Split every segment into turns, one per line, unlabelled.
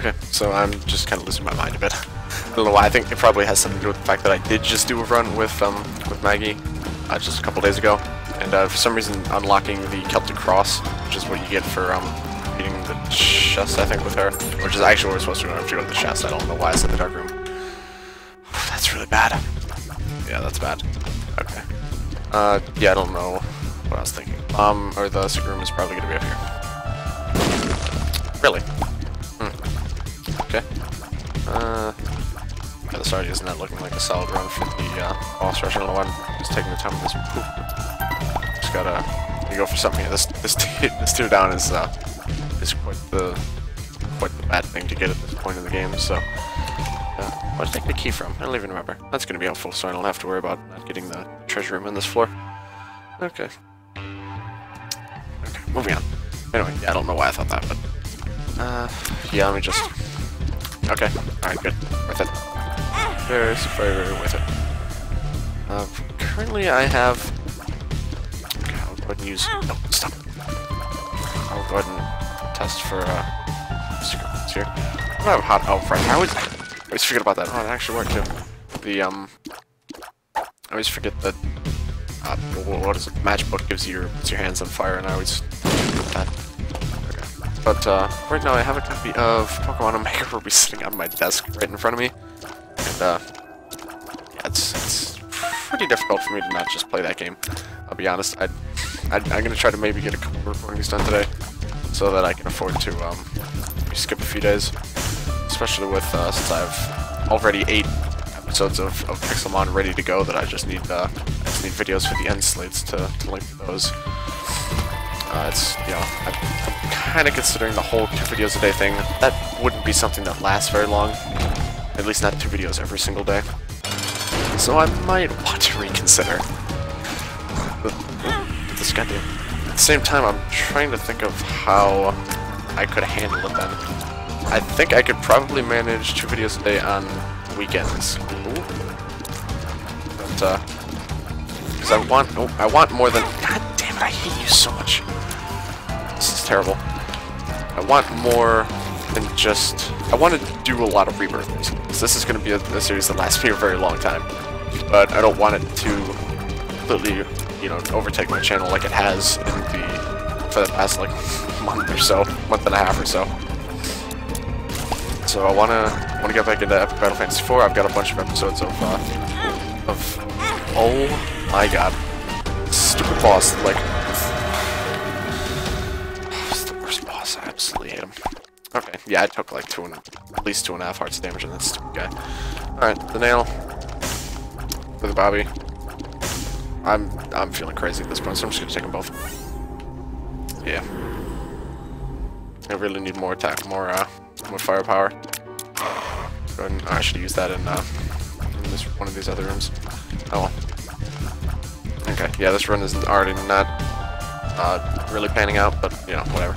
Okay, so I'm just kind of losing my mind a bit. I don't know why. I think it probably has something to do with the fact that I did just do a run with Maggy just a couple days ago, and for some reason unlocking the Celtic Cross, which is what you get for beating the chest, I think, with her, which is actually where we're supposed to go. If you go to the chest, I don't know why I said the dark room. That's really bad. Yeah, that's bad. Okay. Yeah, I don't know what I was thinking. Or the secret room is probably gonna be up here. Really? Okay. Yeah, this already is not looking like a solid run for the boss rush. I don't know why I'm just taking the time with this. Just gotta go for something here. This tier down is quite the bad thing to get at this point in the game. So, where'd I take the key from? I don't even remember. That's gonna be helpful, so I don't have to worry about not getting the treasure room on this floor. Okay. Okay, moving on. Anyway, yeah, I don't know why I thought that, but yeah, let me just. Okay, alright, good. Worth it. Very, very worth it. Currently I have... Okay, I'll go ahead and use... No, stop. I'll go ahead and test for, secret ones here. I don't have hot... Oh, right, I always forget about that. Oh, it actually worked, too. The, I always forget that, what is it? Matchbook gives you puts your hands on fire, and I always forget that. But right now I have a copy of Pokemon Omega Ruby sitting on my desk right in front of me, and yeah, it's pretty difficult for me to not just play that game. I'll be honest. I'm gonna try to maybe get a couple of recordings done today, so that I can afford to maybe skip a few days, especially with since I've already 8 episodes of Pixelmon ready to go that I just need videos for the end slates to link to those. It's, you know, I'm kind of considering the whole 2 videos a day thing. That wouldn't be something that lasts very long. At least not 2 videos every single day. So I might want to reconsider. But this goddamn... At the same time, I'm trying to think of how I could handle it then. I think I could probably manage 2 videos a day on weekends. But, because I want more than... God damn it, I hate you so much. This is terrible. I want more than just... I want to do a lot of Rebirth, because this is going to be a series that lasts me a very long time. But I don't want it to completely, you know, overtake my channel like it has in for the past, like, month or so. Month and a half or so. So I want to get back into Epic Battle Fantasy 4. I've got a bunch of episodes of oh my god. Stupid boss, like... It's the worst boss, I absolutely hate him. Okay, yeah, I took like at least 2.5 hearts of damage on that stupid guy. Alright, the nail. For the Bobby. I'm feeling crazy at this point, so I'm just gonna take them both. Yeah. I really need more attack, more firepower. Go ahead and, I should use that in one of these other rooms. Oh well. Okay, yeah, this run is already not really panning out, but, you know, whatever.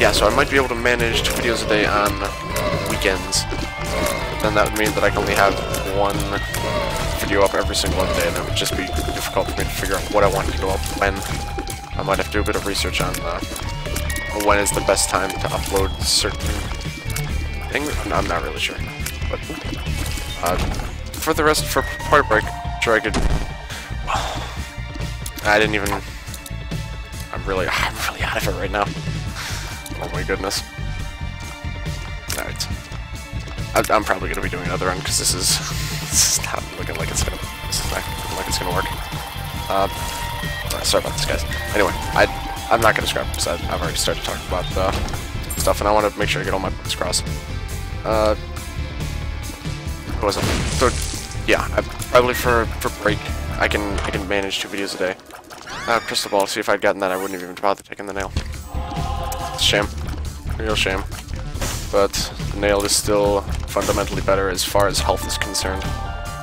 Yeah, so I might be able to manage 2 videos a day on weekends, but then that would mean that I can only have 1 video up every single day, and it would just be difficult for me to figure out what I want to go up when. I might have to do a bit of research on when is the best time to upload certain things. I'm not really sure, but for the rest, for part break, sure I could. I didn't even. I'm really out of it right now. Oh my goodness. Alright. I'm probably gonna be doing another run because this is not looking like it's gonna. This is not looking like it's gonna work. Sorry about this, guys. Anyway, I'm not gonna scrap because I've already started talking about stuff, and I want to make sure I get all my points across. What was it? So, yeah, probably for break, I can manage 2 videos a day. Crystal ball. See if I'd gotten that, I wouldn't have even bothered taking the nail. It's a shame, real shame. But the nail is still fundamentally better as far as health is concerned.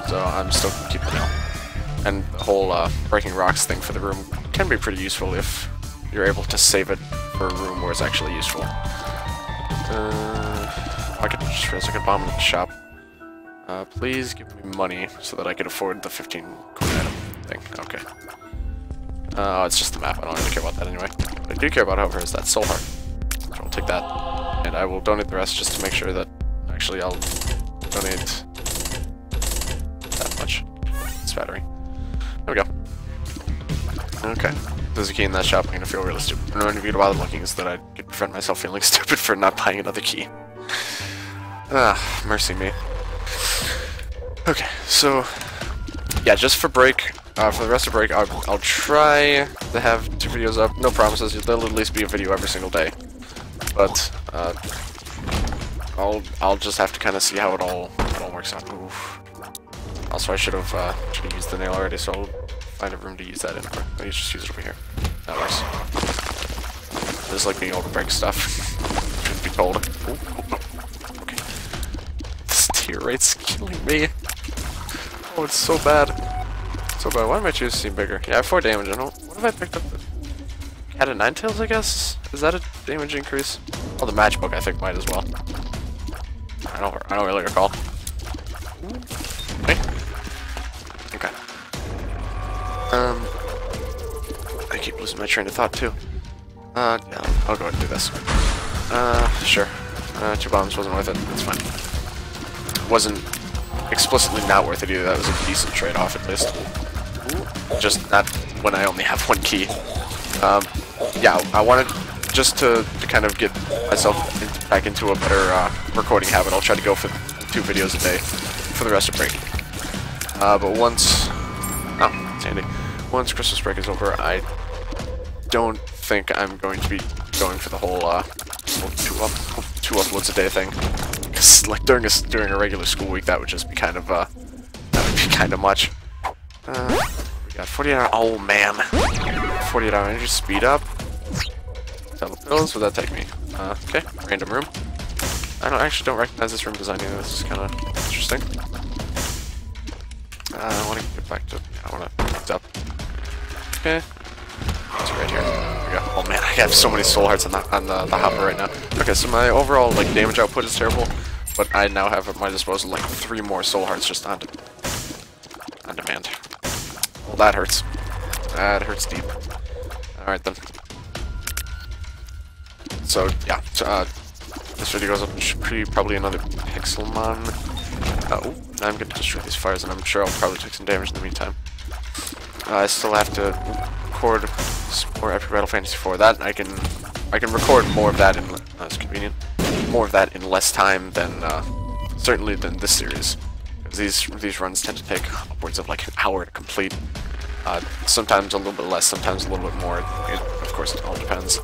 So I'm still gonna keep the nail. And the whole breaking rocks thing for the room can be pretty useful if you're able to save it for a room where it's actually useful. I could just realize I could bomb the shop. Please give me money so that I could afford the 15 coin item thing. Okay. Oh, it's just the map. I don't really care about that anyway. What I do care about, however, is that soul heart. So I'll take that, and I will donate the rest just to make sure that actually I'll donate that much. This battery. There we go. Okay. There's a key in that shop. I'm gonna feel really stupid. I'm not gonna bother looking so that I could prevent myself feeling stupid for not buying another key. Ah, mercy me. Okay, so yeah, just for break, for the rest of break, I'll try to have 2 videos up. No promises. There'll at least be a video every single day. But I'll just have to kind of see how it all works out. Oof. Also, I should have used the nail already, so I'll find a room to use that in. Let me just use it over here. That works. I just like being able to break stuff. Shouldn't be told. Ooh. Okay. This tear rate's killing me. Oh, it's so bad. So bad. Why did my choose seem bigger? Yeah, I have 4 damage. I don't. What have I picked up? Cat of 9 tails, I guess. Is that a damage increase? Oh, the matchbook I think might as well. I don't really recall. Okay. Okay. I keep losing my train of thought too. Yeah, I'll go ahead and do this. Sure. 2 bombs wasn't worth it. That's fine. It wasn't explicitly not worth it either. That was a decent trade-off at least. Just not when I only have 1 key. Yeah, I wanted just to kind of get myself back into a better recording habit. I'll try to go for 2 videos a day for the rest of break. But once... Oh, it's handy. Once Christmas break is over, I don't think I'm going to be going for the whole 2 uploads a day thing. Because like during a regular school week, that would just be kind of much. We got 48 hour. Oh man, 48 hour energy speed up. Double pills. What would that take me? Okay, random room. I actually don't recognize this room design either. This is kind of interesting. I want to get back to. I want to pick it up. Okay, it's right here. There we go. Oh man, I have so many soul hearts on the hopper right now. Okay, so my overall like damage output is terrible, but I now have at my disposal like 3 more soul hearts just on demand. Well, that hurts. That hurts deep. All right then. So yeah, this video goes up in probably another Pixelmon. Oh, now I'm gonna destroy these fires, and I'm sure I'll probably take some damage in the meantime. I still have to record some more Epic Battle Fantasy 4. That I can record more of that in it's convenient. More of that in less time than certainly than this series. Because these runs tend to take upwards of like an hour to complete. Sometimes a little bit less, sometimes a little bit more. Of course, it all depends.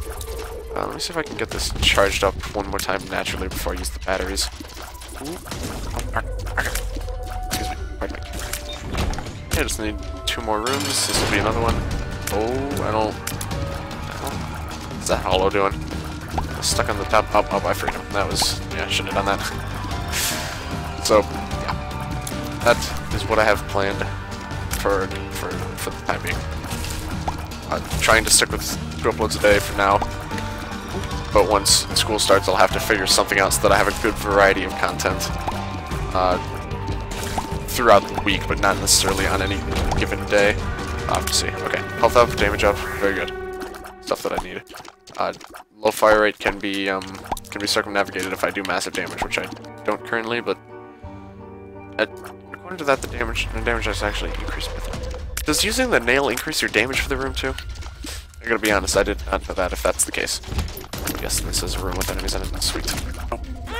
Let me see if I can get this charged up 1 more time naturally before I use the batteries. Ooh. Excuse me. Pardon me. I just need 2 more rooms. This will be another one. Oh, I don't. What's that hollow doing? I was stuck on the top. Up, I freed him. That was. Yeah, I shouldn't have done that. So, yeah. That is what I have planned for the time being. Trying to stick with 2 uploads a day for now. But once school starts, I'll have to figure something out so that I have a good variety of content throughout the week, but not necessarily on any given day. I'll have to see. Okay, health up, damage up, very good. Stuff that I need. Low fire rate can be circumnavigated if I do massive damage, which I don't currently, but according to that, the damage has actually increased with it. Does using the nail increase your damage for the room too? I gotta be honest, I did not know that if that's the case. Yes, this is a room with enemies in it. Sweet. Oh.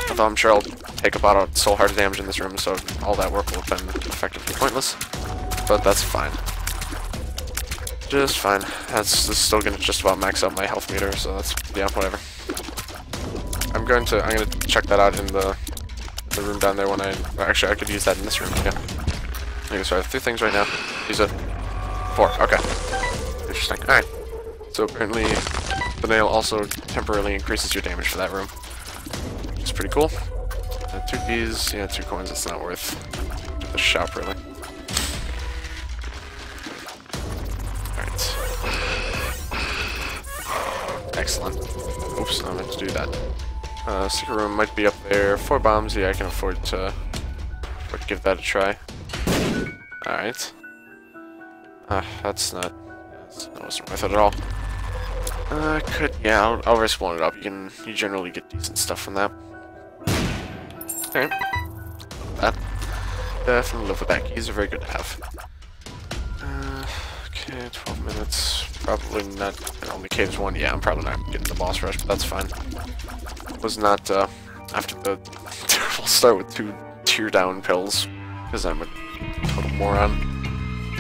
Although I'm sure I'll take about a soul heart of damage in this room, so all that work will have been effectively pointless. But that's fine. Just fine. This is still gonna just about max out my health meter, so that's yeah, whatever. I'm gonna check that out in the room down there when actually I could use that in this room. Yeah. Okay, so I have 3 things right now. Use it. 4. Okay. Interesting. All right. So apparently, the nail also temporarily increases your damage for that room, which is pretty cool. 2 keys, yeah, 2 coins. It's not worth the shop really. All right. Excellent. Oops, I meant to do that. Secret room might be up there. 4 bombs. Yeah, I can afford to give that a try. All right. That wasn't worth it at all. Yeah, I'll risk blowing it up. You generally get decent stuff from that. Alright. That. Definitely live with that. Keys are very good to have. Okay, 12 minutes. Probably not. Only caves one. Yeah, I'm probably not getting the boss rush, but that's fine. Was not, after the terrible start with 2 tear down pills, because I'm a total moron.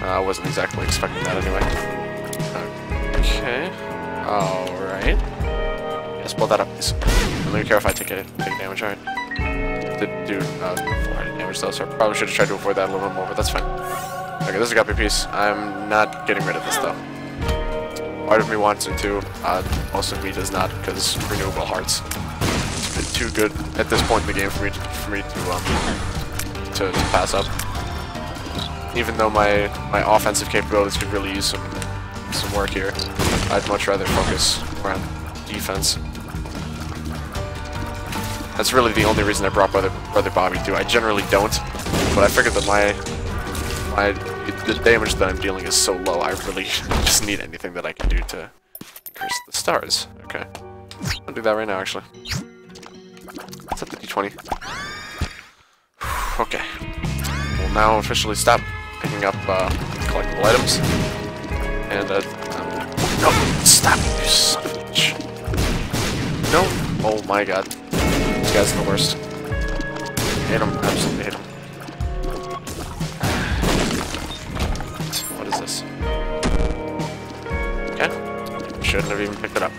I wasn't exactly expecting that anyway. Okay. Alright. Yes, blow that up, please. Let me care if I take damage, alright. Did do 400 damage though, so I probably should have tried to avoid that a little bit more, but that's fine. Okay, this is a guppy piece. I'm not getting rid of this though. Part of me wants it to, most of me does not, because renewable hearts. It's a bit too good at this point in the game for me to pass up. Even though my offensive capabilities could really use some work here, I'd much rather focus more on defense. That's really the only reason I brought Brother Bobby too. I generally don't, but I figured that the damage that I'm dealing is so low, I really just need anything that I can do to increase the stars. Okay. I'll do that right now, actually. Let's hit the D20. Okay. We'll now officially stop picking up collectible items. And, no! Stop! You son of a bitch! No! Oh my god. This guy's the worst. Hit him. Absolutely hit him. What is this? Okay. Shouldn't have even picked it up.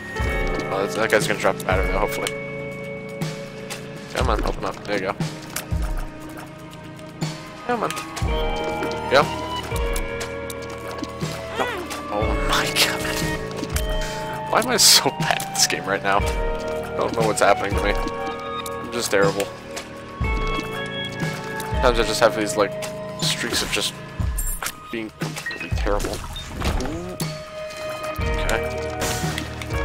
Well, that guy's gonna drop the battery though, hopefully. Come on, open up. There you go. Come on. Go. No. Oh my god. Why am I so bad at this game right now? I don't know what's happening to me. I'm just terrible. Sometimes I just have these, like, streaks of just being completely terrible. Ooh. Okay.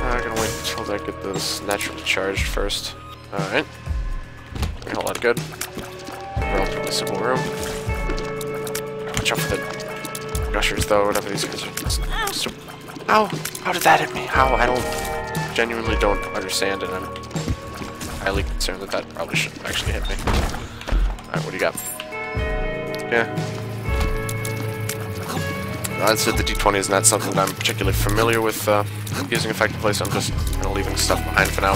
I'm gonna wait until I get this naturally charged first. Alright. A whole lot good. Relatively simple room. Watch out for the gushers, though, whatever these guys are. So, ow! How did that hit me? How? I genuinely don't understand, and I'm highly concerned that that probably shouldn't actually hit me. Alright, what do you got? Yeah. I'd say the D20 is not something that I'm particularly familiar with using effectively, so I'm just kind of leaving stuff behind for now.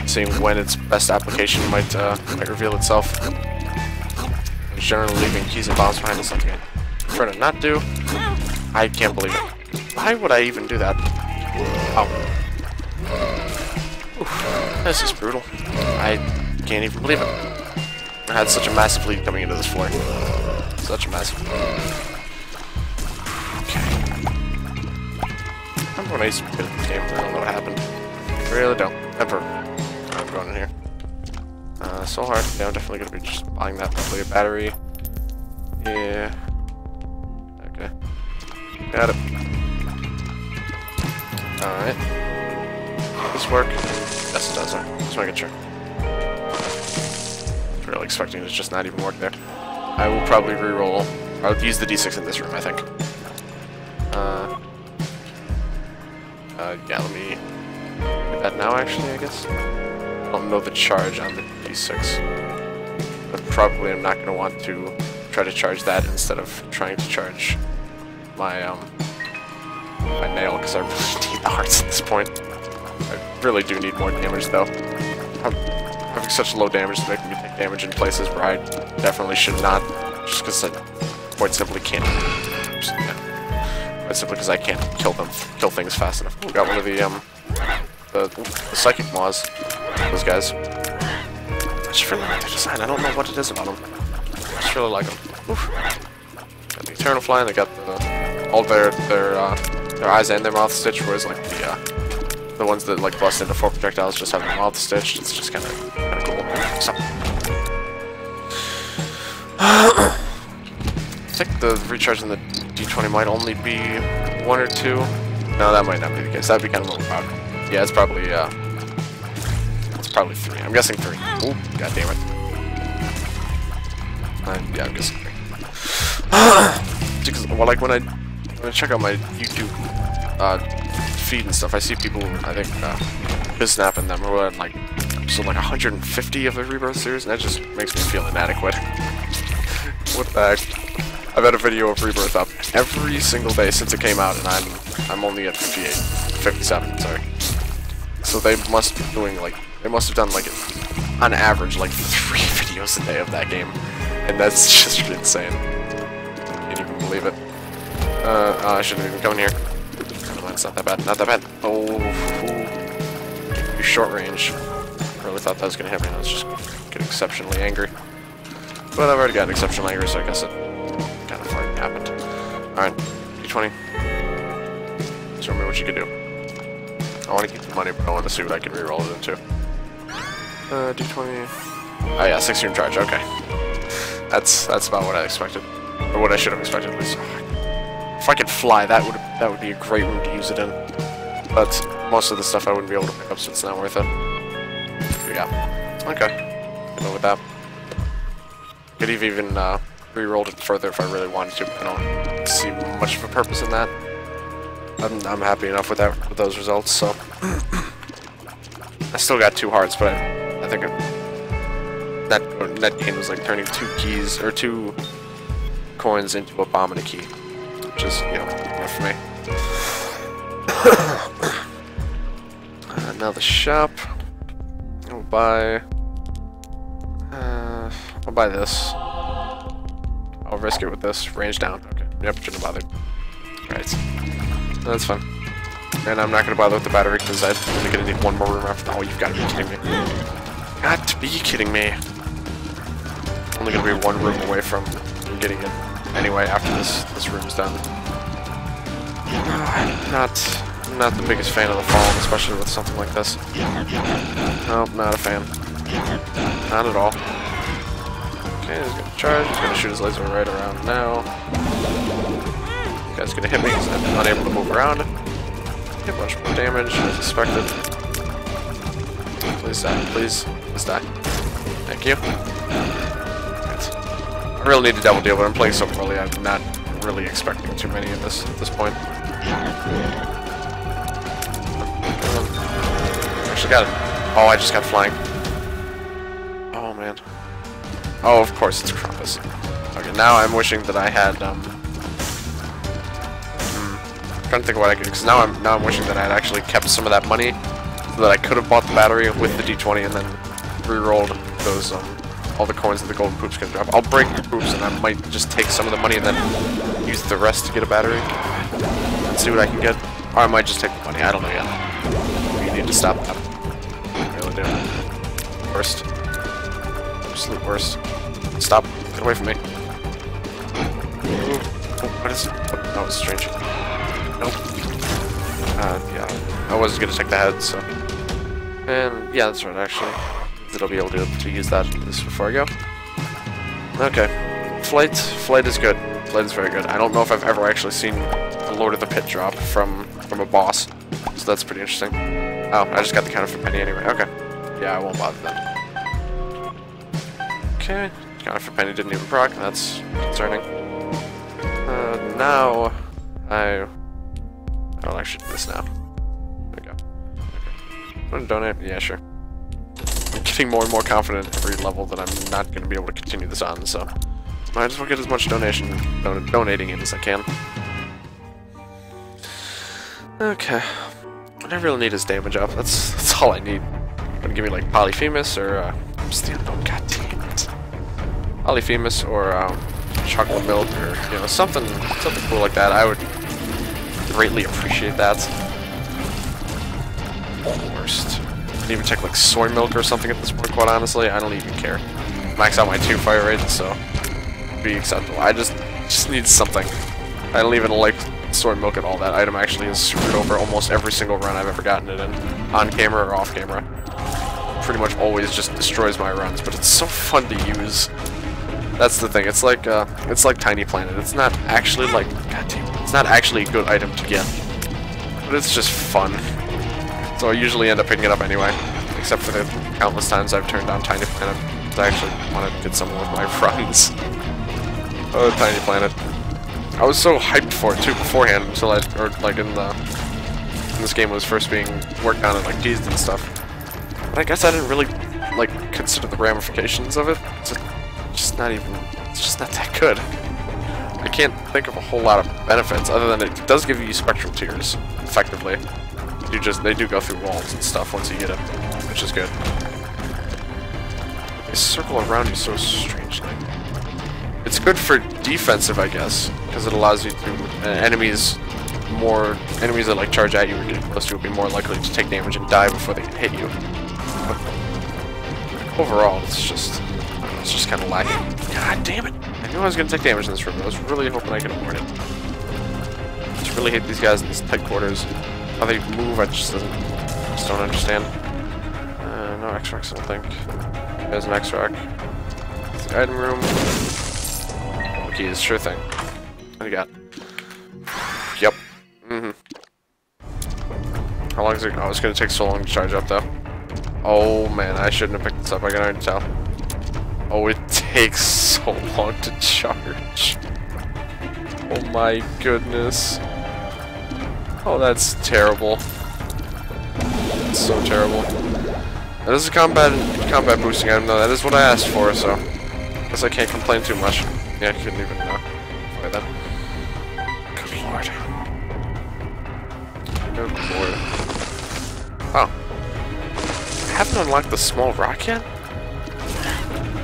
Seeing when its best application might reveal itself. I'm generally leaving keys and bombs behind is something I prefer to not do. I can't believe it. Why would I even do that? Oh. Oof, this is brutal. I can't even believe it. I had such a massive lead coming into this floor. Such a massive lead. Okay. Remember when I used to be good at the game? I don't know what happened. I really don't. Ever. I'm going in here. So hard. Yeah, I'm definitely going to be just buying that. Probably a battery. Yeah. Okay. Got it. Alright. Does this work? Yes, it does. Alright. Just making sure. Really expecting it to just not even work there. I will probably re-roll. I'll use the D6 in this room, I think. Yeah, let me do that now, actually, I guess. I don't know the charge on the D6. But probably I'm not going to want to try to charge that instead of trying to charge my, my nail, because I really need the hearts at this point. I really do need more damage, though. Having such low damage is making me take damage in places where I definitely should not, just because I quite simply can't. Quite simply because I can't kill things fast enough. We got one of the psychic maws. Those guys. I just really like their design. I don't know what it is about them. I just really like them. Oof. Got the Eternal Fly, and they got all their eyes and their mouth stitched, whereas like the ones that like bust into 4 projectiles just have their mouth stitched. It's just kind of cool. So. I think the recharge in the D20 might only be 1 or 2. No, that might not be the case. That'd be kind of overpowered. Yeah, it's probably 3. I'm guessing 3. Ooh, god damn it. Yeah, I'm guessing 3. Because, well, like when I when I check out my YouTube feed and stuff, I see people, I think, snapping them who are like, so like 150 of the Rebirth series, and that just makes me feel inadequate. What the heck? I've had a video of Rebirth up every single day since it came out, and I'm only at 57, sorry. So they must be doing like, they must have done like, on average, like 3 videos a day of that game. And that's just insane. Can't even believe it. I shouldn't even come in here. It's not that bad, not that bad. Oh, ooh. Short range. I really thought that was gonna hit me, and I was just getting exceptionally angry. But I've already gotten exceptionally angry, so I guess it kind of fucking happened. Alright, D20. Show me what you can do. I want to keep the money, but I want to see what I can reroll it into. D20. Oh yeah, 16 charge, okay. That's about what I expected. Or what I should have expected, at least. If I could fly, that would be a great room to use it in. But most of the stuff I wouldn't be able to pick up, so it's not worth it. Here we go. Okay. Good with that. Could have even re-rolled it further if I really wanted to, but I don't see much of a purpose in that. I'm happy enough with that, with those results, so. I still got 2 hearts, but I think that gain was like turning 2 keys, or 2 coins into a bomb and a key. Which is, you know, enough for me. Now the shop. I'll buy this. I'll risk it with this. Range down. Okay. Yep, shouldn't have bothered. Right. That's fine. And I'm not gonna bother with the battery because I'm only gonna need 1 more room after. Oh, you've got to be kidding me. Got to be kidding me. Only gonna be 1 room away from getting it anyway after this room's done. I'm not the biggest fan of the Fallen, especially with something like this. Nope, not a fan. Not at all. Okay, he's gonna charge, he's gonna shoot his laser right around now. This guy's gonna hit me because I'm unable to move around. Get much more damage as expected. Please die, please die. Thank you. I really need to double deal, but I'm playing so early, I'm not really expecting too many of this at this point. Actually got it. Oh, I just got flying. Oh, man. Oh, of course, it's Krampus. Okay, now I'm wishing that I had, I'm trying to think of what I could do, because now I'm wishing that I had actually kept some of that money, so that I could have bought the battery with the D20 and then re-rolled those, all the coins that the golden poops can drop. I'll break the poops and I might just take some of the money and then use the rest to get a battery. And see what I can get. Or I might just take the money, I don't know yet. You need to stop that. I really do. Worst. Absolute worst. Stop. Get away from me. Ooh. Oh, what is it? Oh, that was strange. Nope. Yeah. I was gonna take the head, so. And yeah, that's right, actually. That I'll be able to use that just before I go. Okay. Flight is good. Flight is very good. I don't know if I've ever actually seen a Lord of the Pit drop from a boss. So that's pretty interesting. Oh, I just got the counter for penny anyway. Okay. Yeah, I won't bother then. Okay. Counter for penny didn't even proc. That's concerning. Now I'll actually do this now. There we go. Okay. Want to donate? Yeah, sure. I'm getting more and more confident every level that I'm not going to be able to continue this on, so might as well get as much donating in as I can. Okay. What I really need is damage up. That's all I need. Gonna give me like Polyphemus or what's the unknown? God damn it. Polyphemus or chocolate milk or something cool like that. I would greatly appreciate that. Worst. I'd even take like soy milk or something at this point, quite honestly. I don't even care. Max out my 2 fire rates, so it'd be acceptable. I just need something. I don't even like soy milk at all. That item actually has screwed over almost every single run I've ever gotten it in, on camera or off camera. Pretty much always just destroys my runs, but it's so fun to use. That's the thing. It's like Tiny Planet. It's not actually like, goddamn, it's not actually a good item to get, but it's just fun. So I usually end up picking it up anyway, except for the countless times I've turned down Tiny Planet. I actually want to get someone with my friends. Oh, Tiny Planet. I was so hyped for it too beforehand until in this game was first being worked on and like teased and stuff. But I guess I didn't really like consider the ramifications of it. It's just not that good. I can't think of a whole lot of benefits other than it does give you spectral tears, effectively. They do go through walls and stuff once you get it, which is good. They circle around you so strangely. It's good for defensive, I guess, because it allows you to enemies that like charge at you or get close to you will be more likely to take damage and die before they can hit you. But overall, it's just kind of lacking. God damn it! I knew I was gonna take damage in this room. I was really hoping I could avoid it. I just really hate these guys in these tight quarters. How they move, I just don't understand. No X-Racks, I don't think. There's an X-Rack. It's the item room. Keys, sure thing. What do you got? Yep. How long is it? Oh, it's gonna take so long to charge up, though. Oh man, I shouldn't have picked this up. I can already tell. Oh, it takes so long to charge. Oh my goodness. Oh, that's terrible. That's so terrible. That is a combat boosting item, though. That is what I asked for, so I guess I can't complain too much. Yeah, I couldn't even play that. Good lord. Good lord. Oh. I haven't unlocked the small rock yet?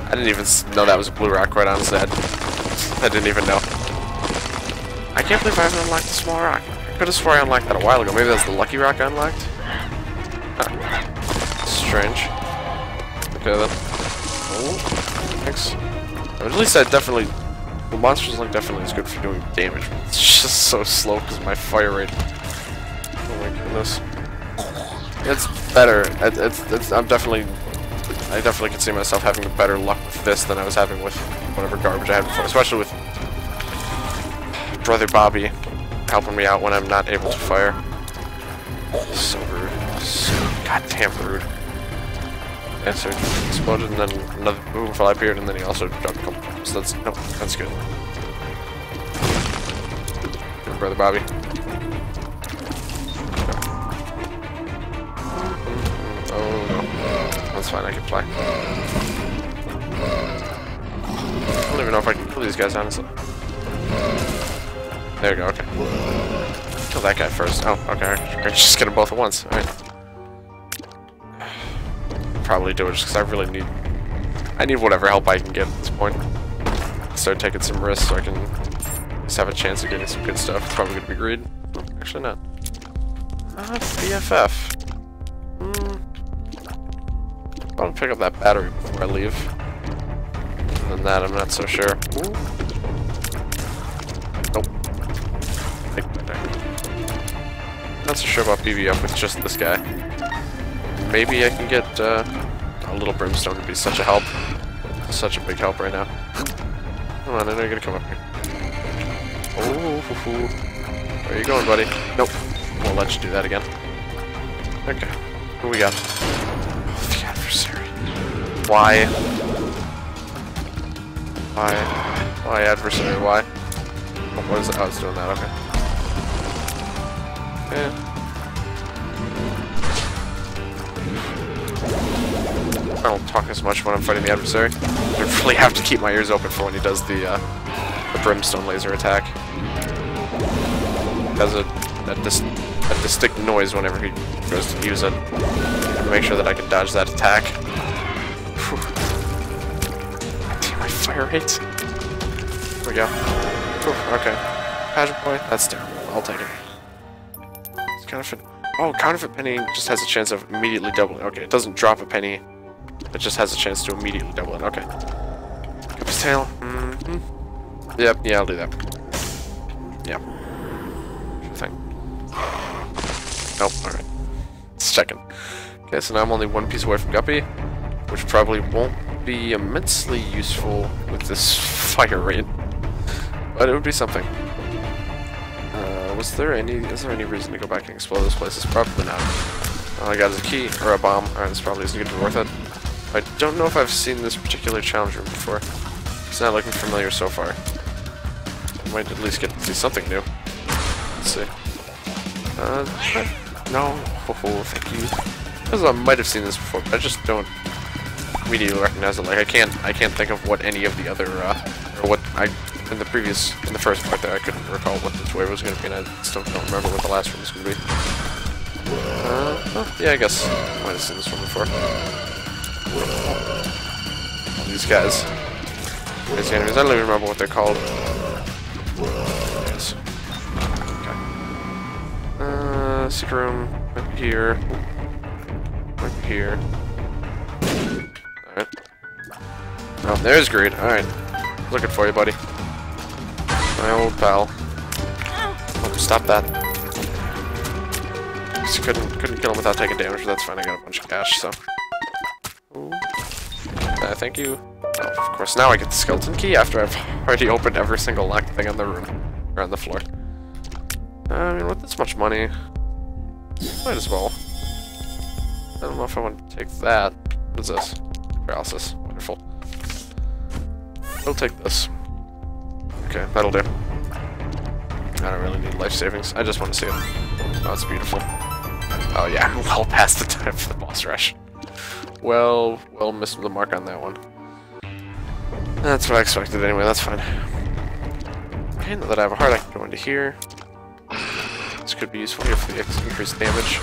I didn't even know that was a blue rock, quite honestly. I didn't even know. I can't believe I haven't unlocked the small rock. I could have swore I unlocked that a while ago. Maybe that's the lucky rock I unlocked? Huh. Strange. Okay then. Oh, thanks. At least I definitely... The monsters look definitely is good for doing damage, but it's just so slow because of my fire rate. Oh my goodness. It's better. I definitely can see myself having better luck with this than I was having with whatever garbage I had before, especially with Brother Bobby helping me out when I'm not able to fire. So rude. So goddamn rude. And so he exploded, and then another boom fell appeared, and then he also dropped a couple bombs. So that's good. Good Brother Bobby. Oh no. That's fine, I can fly. I don't even know if I can kill these guys, honestly. There we go, okay. Kill that guy first. Oh, okay. I just get them both at once. Alright. Probably do it just because I really need whatever help I can get at this point. Start taking some risks so I can just have a chance of getting some good stuff. It's probably gonna be greed. Oh, actually not. BFF. I'll pick up that battery before I leave. Other than that, I'm not so sure. Ooh. Nope. Not so sure about BBF with just this guy. Maybe I can get a little brimstone would be such a help. Such a big help right now. Come on, I know you're gonna come up here. Oh, where are you going, buddy? Nope. Won't let you do that again. Okay. Who we got? Oh, the adversary. Why? Why adversary? Why? Oh, what is it? Oh, it's doing that. Okay. Yeah. I don't talk as much when I'm fighting the adversary. I really have to keep my ears open for when he does the brimstone laser attack. It has a distinct noise whenever he goes to use it. To make sure that I can dodge that attack. Whew. Damn, my fire rate. There we go. Whew, okay. Pageant boy, that's terrible. I'll take it. It's counterfeit. Oh, counterfeit penny just has a chance of immediately doubling. Okay, it doesn't drop a penny. It just has a chance to immediately double it. Okay. Cup's tail. Yep, yeah, I'll do that. Yep. Sure thing. Nope, alright. It's checking. Okay, so now I'm only one piece away from Guppy, which probably won't be immensely useful with this fire rate. But it would be something. Is there any reason to go back and explore this place? It's probably not. All I got is a key, or a bomb. Alright, this probably isn't going to be worth it. I don't know if I've seen this particular challenge room before. It's not looking familiar so far. might at least get to see something new. Let's see. No. Oh, thank you. Because I might have seen this before, but I just don't immediately recognize it. Like I can't think of what any of the other or what I in the first part there I couldn't recall what this wave was going to be, and I still don't remember what the last one was going to be. Well, yeah, I guess I might have seen this one before. These guys. These enemies. I don't even remember what they're called. Yes. Okay. Secret room. Might be here. Might be here. Alright. Oh, there's Greed. Alright. Looking for you, buddy. My old pal. Oh, stop that. Just couldn't kill him without taking damage, but that's fine. I got a bunch of cash, so. Ooh. Thank you. Oh, of course, now I get the skeleton key after I've already opened every single locked thing on the room. Or on the floor. I mean, with this much money, might as well. I don't know if I want to take that. What is this? Paralysis. Wonderful. I'll take this. Okay, that'll do. I don't really need life savings. I just want to see it. Oh, it's beautiful. Oh yeah, well past the time for the boss rush. Well missed the mark on that one. That's what I expected anyway, that's fine. Okay, now that I have a heart, I can go into here. This could be useful here for the increased damage.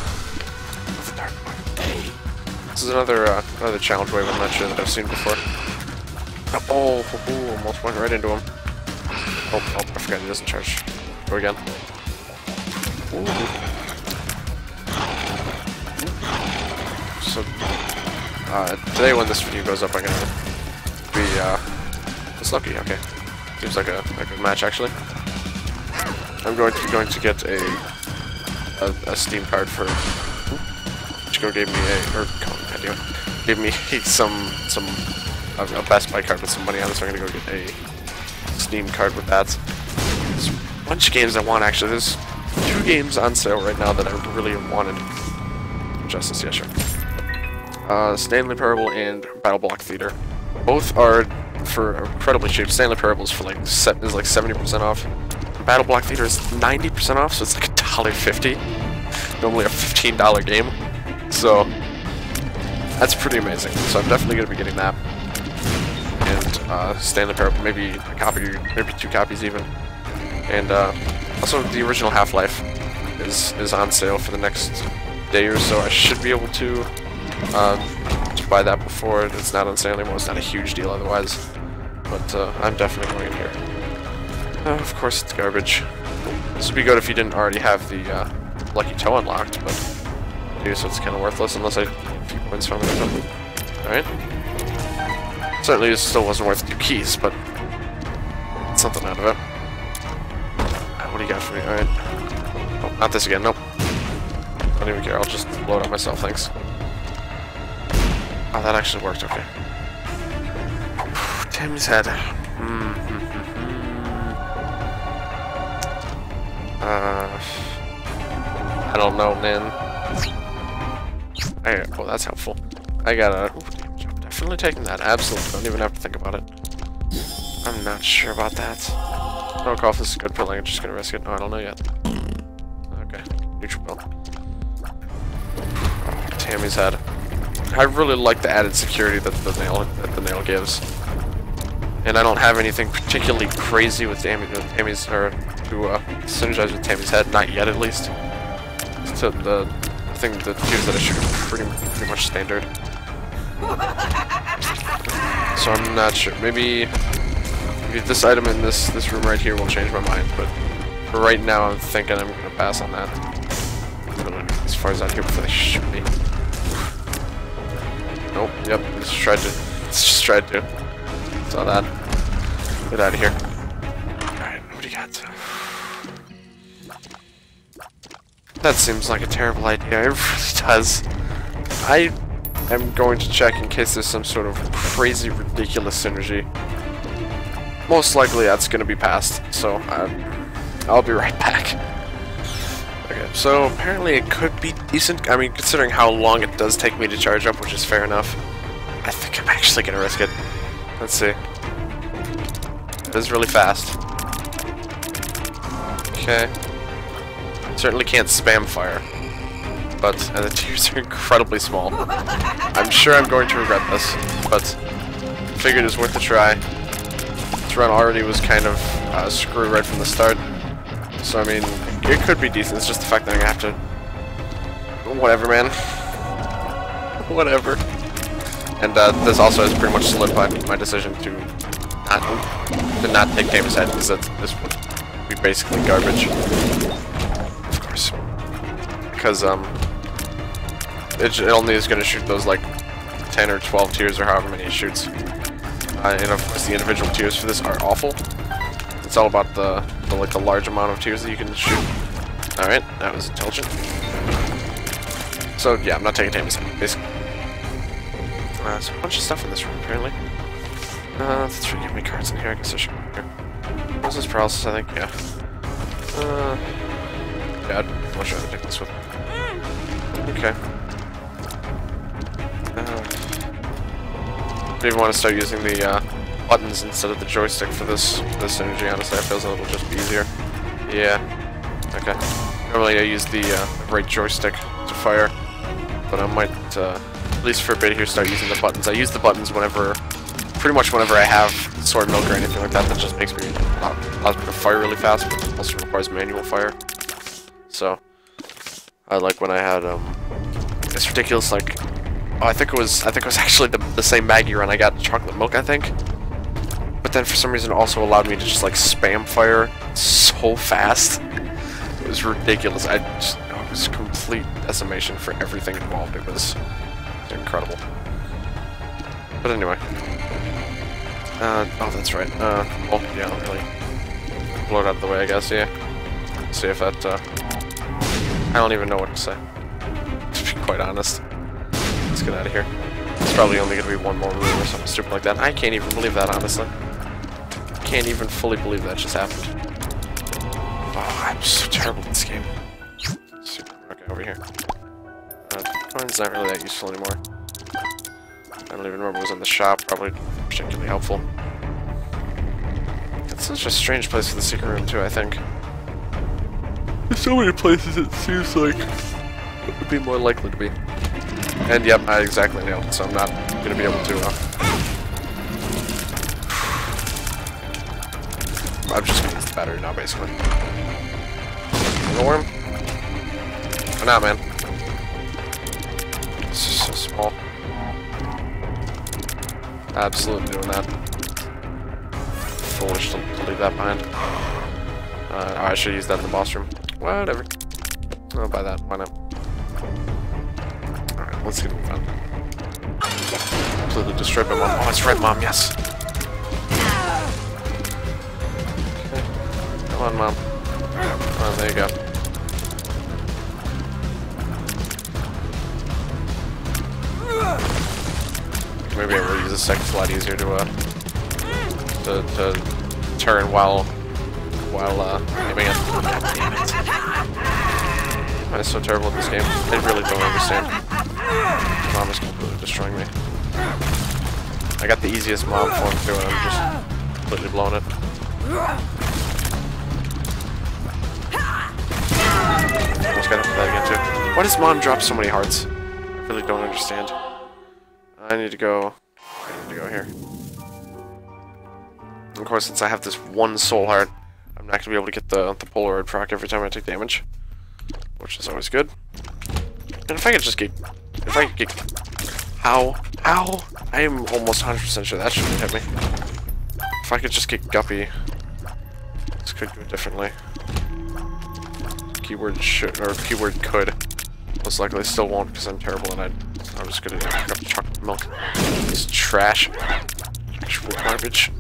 This is another challenge wave I'm not sure that I've seen before. Oh, almost went right into him. Oh, I forgot he doesn't charge. Go again. Ooh. So, today when this video goes up, I'm gonna be, it's lucky, okay. Seems like a good match, actually. I'm going to get a Steam card for, which gave me gave me a Best Buy card with some money on it, so I'm gonna go get a Steam card with that. There's a bunch of games I want, actually. There's 2 games on sale right now that I really wanted. Justice, yeah, sure. Stanley Parable and Battle Block Theater. Both are for incredibly cheap. Stanley Parable is for like 70% off. Battle Block Theater is 90% off, so it's like $1.50. Normally a $15 game. So that's pretty amazing. So I'm definitely gonna be getting that. And Stanley Parable, maybe a copy, maybe 2 copies even. And also the original Half-Life is on sale for the next day or so. I should be able to buy that before it's not on sale anymore. It's not a huge deal otherwise, but I'm definitely going in here. Of course, it's garbage. This would be good if you didn't already have the Lucky Toe unlocked, but I do, so it's kind of worthless unless I get a few points from it or something. Alright. Certainly it still wasn't worth 2 keys, but something out of it. What do you got for me? Alright. Oh, not this again, nope. Don't even care, I'll just blow it up myself, thanks. Oh, that actually worked, okay. Tammy's head. I don't know, man. Oh, that's helpful. I gotta... I'm definitely taking that, absolutely. Don't even have to think about it. I'm not sure about that. I don't recall if this is good pilling, I'm just gonna risk it. No, I don't know yet. Okay, neutral pill. Tammy's head. I really like the added security that the nail gives. And I don't have anything particularly crazy with Tammy's, or to synergize with Tammy's head, not yet at least. So the thing that gives that I shoot pretty much standard. So I'm not sure. Maybe this item in this room right here will change my mind, but for right now I'm thinking I'm gonna pass on that. I'm gonna get as far as out here before they shoot me. Nope, yep, it's just tried to. Saw that. Get out of here. Alright, what do you got? That seems like a terrible idea, it really does. I am going to check in case there's some sort of crazy, ridiculous synergy. Most likely that's going to be passed, so I'll be right back. Okay, so apparently it could be decent. I mean, considering how long it does take me to charge up, which is fair enough, I think I'm actually going to risk it. Let's see. It is really fast. Okay. Certainly can't spam fire. But the tears are incredibly small. I'm sure I'm going to regret this, but figured it was worth a try. This run already was kind of screwed right from the start. So, I mean, it could be decent. It's just the fact that I'm going to have to... Whatever, man. Whatever. And this also has pretty much solidified my decision to not take Tamer's Head, because this would be basically garbage. Of course. Because, it only is going to shoot those, like, 10 or 12 tiers, or however many it shoots. And of course, the individual tiers for this are awful. It's all about the large amount of tiers that you can shoot. Alright, that was intelligent. So, yeah, I'm not taking Tamer's Head, basically. There's a bunch of stuff in this room, apparently. Let's try to get my cards in here. I guess I should go here. What's this paralysis, I think? Yeah. Yeah, I'd much rather take this with me. Okay. I even want to start using the buttons instead of the joystick for this energy. Honestly, I feel as though it'll just be easier. Yeah. Okay. Normally I use the right joystick to fire, but I might, at least for a bit here, start using the buttons. I use the buttons pretty much whenever I have sword milk or anything like that. That just makes me allows me to fire really fast, but also requires manual fire. So, like when I had it's ridiculous. Like, oh, I think it was actually the same Maggy run. I got chocolate milk, I think. But then for some reason it also allowed me to just like spam fire so fast. It was ridiculous. It was complete decimation for everything involved. It was incredible. But anyway. Oh, that's right. Well, yeah, I'll really blow it out of the way, I guess, yeah. See if that, I don't even know what to say, to be quite honest. Let's get out of here. It's probably only going to be one more room or something stupid like that. I can't even believe that, honestly. Can't even fully believe that just happened. Oh, I'm so terrible at this game. Okay, over here. Coin's not really that useful anymore. I don't even remember what was in the shop. Probably particularly helpful. It's such a strange place for the secret room, too, I think. There's so many places it seems like it would be more likely to be. And yep, I exactly nailed it, so I'm not going to be able to, I'm just going to use the battery now, basically. Worm? Or not, man. This is so small. Absolutely doing that. Foolish to leave that behind. Oh, I should use that in the boss room. Whatever. I'll buy that. Why not? Alright, let's get it done. Completely destroyed my mom. Oh, that's right, Mom, yes! Okay. Come on, Mom. Come on, there you go. Maybe I will use this second. It's a lot easier to turn while aiming it. God damn it! I'm so terrible at this game. I really don't understand. Mom is completely destroying me. I got the easiest mom form to it. I'm just completely blowing it. Almost got up with that again too. Why does Mom drop so many hearts? I really don't understand. I need to go here. Of course, since I have this one soul heart, I'm not going to be able to get the Polaroid proc every time I take damage, which is always good. And if I could just get, how? I am almost 100% sure that shouldn't hit me. If I could just get Guppy, this could go differently. Keyword should, or keyword could. Most likely still won't because I'm terrible and I'm just gonna pick up chocolate milk. This trash. Actual garbage.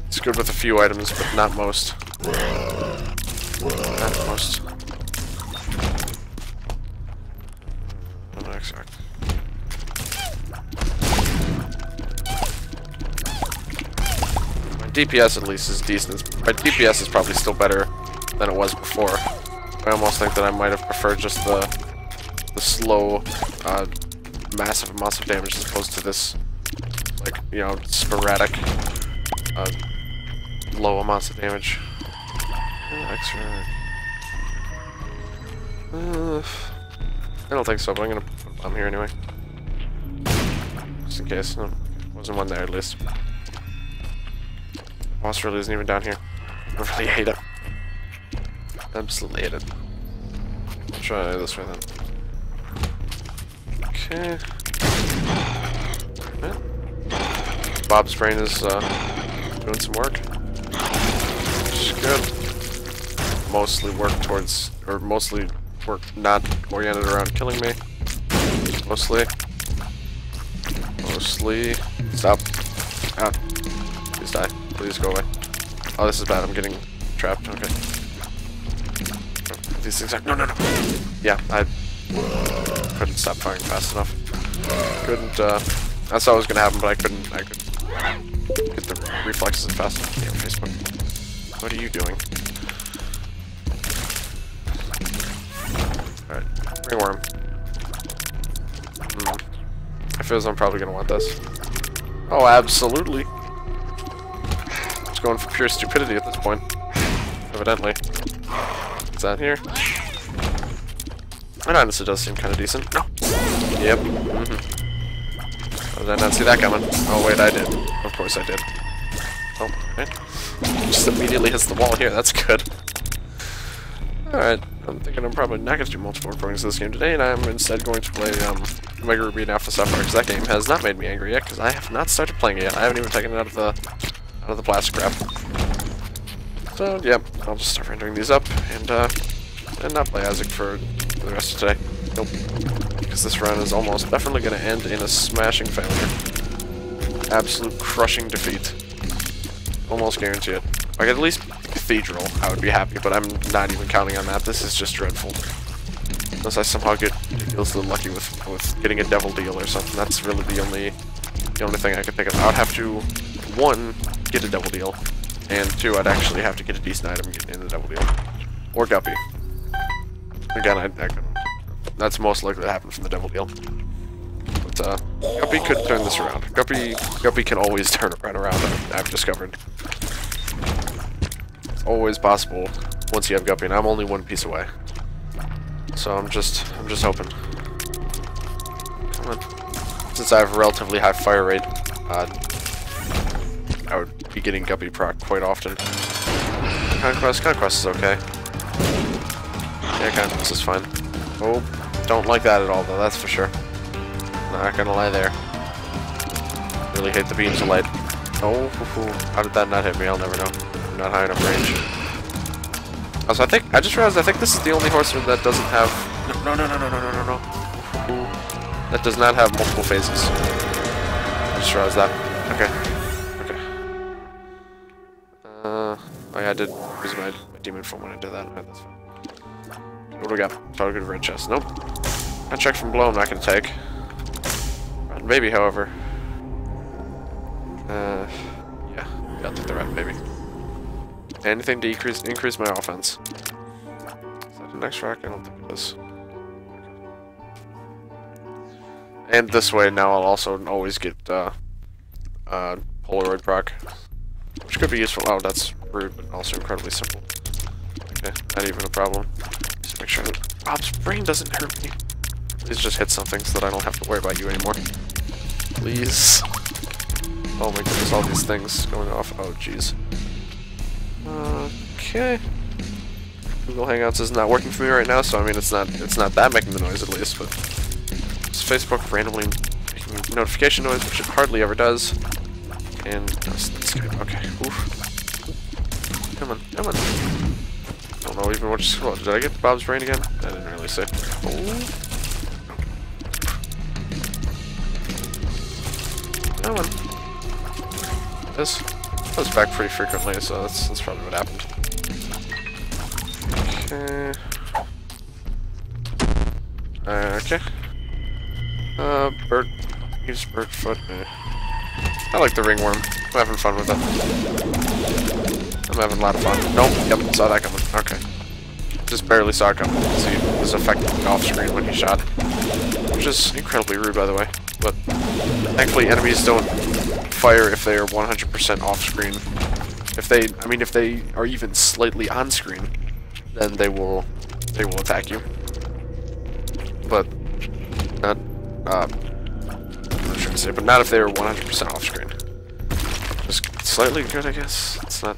It's good with a few items, but not most. Not most. Not exact. My DPS at least is decent. My DPS is probably still better than it was before. I almost think that I might have preferred just the slow, massive amounts of damage as opposed to this, like, you know, sporadic, low amounts of damage. Extra. I don't think so, but I'm gonna put a bomb here anyway. Just in case. No, wasn't one there at least. Boss really isn't even down here. I really hate it. Absolutely hate it. I'll try this way then. Okay. Yeah. Bob's brain is doing some work. Which is good. Mostly work towards, or mostly work not oriented around killing me. Mostly. Mostly. Stop. Out. Please die. Please go away. Oh, this is bad. I'm getting trapped. Okay. These things are. No, no, no. Yeah, I couldn't stop firing fast enough. Couldn't. That's what was gonna happen, but I couldn't. I could get the reflexes fast enough. Damn Facebook. What are you doing? Alright. Ringworm. I feel as I'm probably gonna want this. Oh, absolutely. Just going for pure stupidity at this point. Evidently. Is that here? And honestly, it does seem kind of decent. No. Yep. How did I not see that coming? Oh wait, I did. Of course I did. Oh, right. Just immediately hits the wall here. That's good. Alright, I'm thinking I'm probably not going to do multiple recordings of this game today, and I'm instead going to play Mega Ruby and Alpha Sapphire, because that game has not made me angry yet, because I have not started playing it yet. I haven't even taken it out of the plastic wrap. So, yep, I'll just start rendering these up, and not play Isaac for the rest of today. Nope. Because this run is almost definitely going to end in a smashing failure. Absolute crushing defeat. Almost guarantee it. If I could at least Cathedral, I would be happy, but I'm not even counting on that. This is just dreadful. Unless I somehow get ridiculously lucky with getting a devil deal or something. That's really the only thing I could think of. I would have to, 1, get a devil deal, and 2, I'd actually have to get a decent item in the devil deal. Or Guppy. Again, I couldn't. That's most likely to happen from the devil deal. But Guppy could turn this around. Guppy can always turn it right around, I've discovered. It's always possible once you have Guppy, and I'm only 1 piece away. So I'm just hoping. Come on. Since I have a relatively high fire rate, I would be getting Guppy proc quite often. Conquest is okay. Yeah, Conquest is fine. Oh, don't like that at all though, that's for sure. Not gonna lie there. Really hate the beams of light. Oh, how did that not hit me? I'll never know. I'm not high enough range. Also, I just realized I think this is the only horseman that doesn't have. No. That does not have multiple phases. I just realized that. Okay. Oh yeah, I did use my demon form when I did that. Alright, that's fine. What do we got? Probably good red chest. Nope. I checked from below. I'm not gonna take. Red baby, however. Yeah, I'll take the red baby. Anything to increase my offense. Is that an extra rack? I don't think it is. And this way now I'll also always get Polaroid proc, which could be useful. Oh, that's rude, but also incredibly simple. Okay, not even a problem. Just make sure that Bob's brain doesn't hurt me. Please just hit something so that I don't have to worry about you anymore. Please. Oh my goodness, all these things going off. Oh jeez. Okay. Google Hangouts is not working for me right now, so I mean it's not that making the noise at least, but it's Facebook randomly making notification noise, which it hardly ever does. And Skype. Okay. Oof. Come on. I don't know even which scroll. Did I get Bob's brain again? I didn't really say. Oh. Come on. This goes back pretty frequently, so that's probably what happened. Okay. Okay. Bird. Use bird foot. I like the ringworm. I'm having fun with it. I'm having a lot of fun. Nope. Yep. Saw that coming. Okay. Just barely saw it coming. See, it was affected off screen when he shot, which is incredibly rude, by the way. But thankfully, enemies don't fire if they are 100% off screen If they, I mean, if they are even slightly on screen, then they will attack you. But not, I'm not sure to say, but not if they are 100% off screen. Just slightly good, I guess. It's not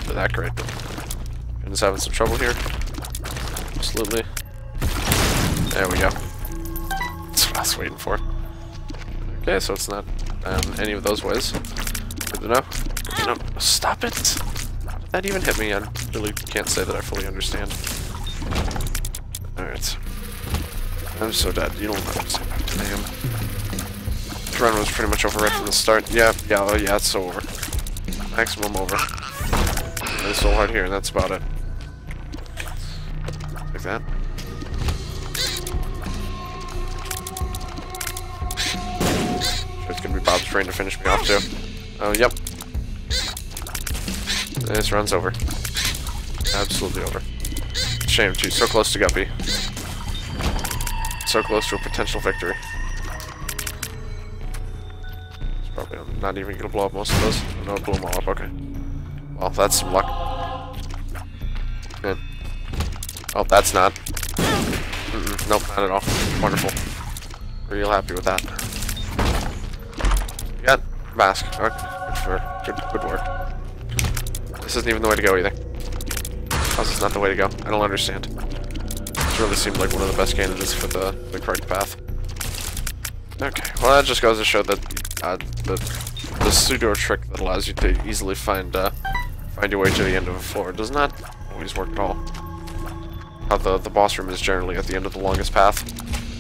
that great. I'm just having some trouble here. Absolutely. There we go. That's what I was waiting for. Okay, so it's not any of those ways. Good to know. Good to know. Stop it! How did that even hit me? I really can't say that I fully understand. Alright. I'm so dead. You don't understand. I am. This run was pretty much over right from the start. Yeah, it's so over. Maximum over. It's so hard here, and that's about it. Like that. Sure it's gonna be Bob's train to finish me off too. Oh, yep. This run's over. Absolutely over. Shame too. So close to Guppy. So close to a potential victory. It's probably not even gonna blow up most of those. No, it blew them all up. Okay. Well, that's some luck. Good. Oh, that's not. Nope, not at all. Wonderful. Real happy with that. You got mask. Okay. Good work. This isn't even the way to go either. How's this not the way to go? I don't understand. This really seemed like one of the best candidates for the correct path. Okay, well that just goes to show that the pseudo trick that allows you to easily find your way to the end of a floor does not always work at all. How the boss room is generally at the end of the longest path,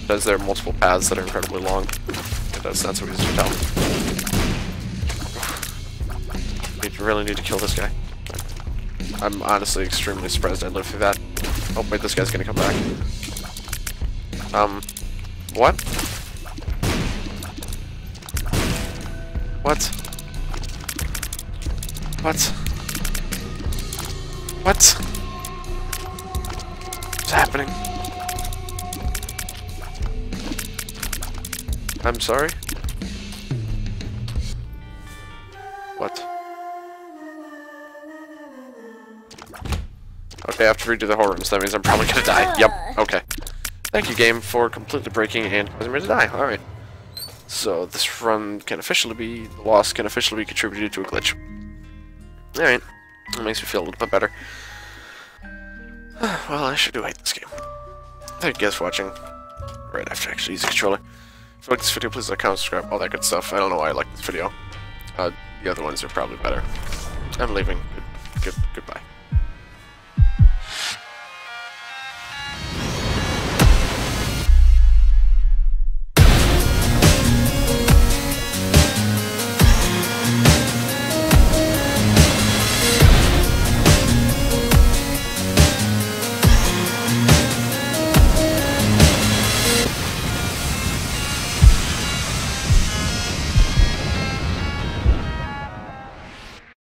because there are multiple paths that are incredibly long. That's not so easy to tell. You really need to kill this guy. I'm honestly extremely surprised I lived through that. Oh wait, this guy's gonna come back. What? What? What? What? What's happening? I'm sorry? What? Okay, I have to redo the horror rooms. That means I'm probably gonna die. Yep, okay. Thank you, game, for completely breaking and causing me to die. Alright. So, this run can officially be... The loss can officially be contributed to a glitch. Alright. That makes me feel a little bit better. Well, I sure do hate this game. Thank you guys for watching. Right after actually use the controller. If you like this video, please like, comment, subscribe, all that good stuff. I don't know why I like this video. The other ones are probably better. I'm leaving. Goodbye.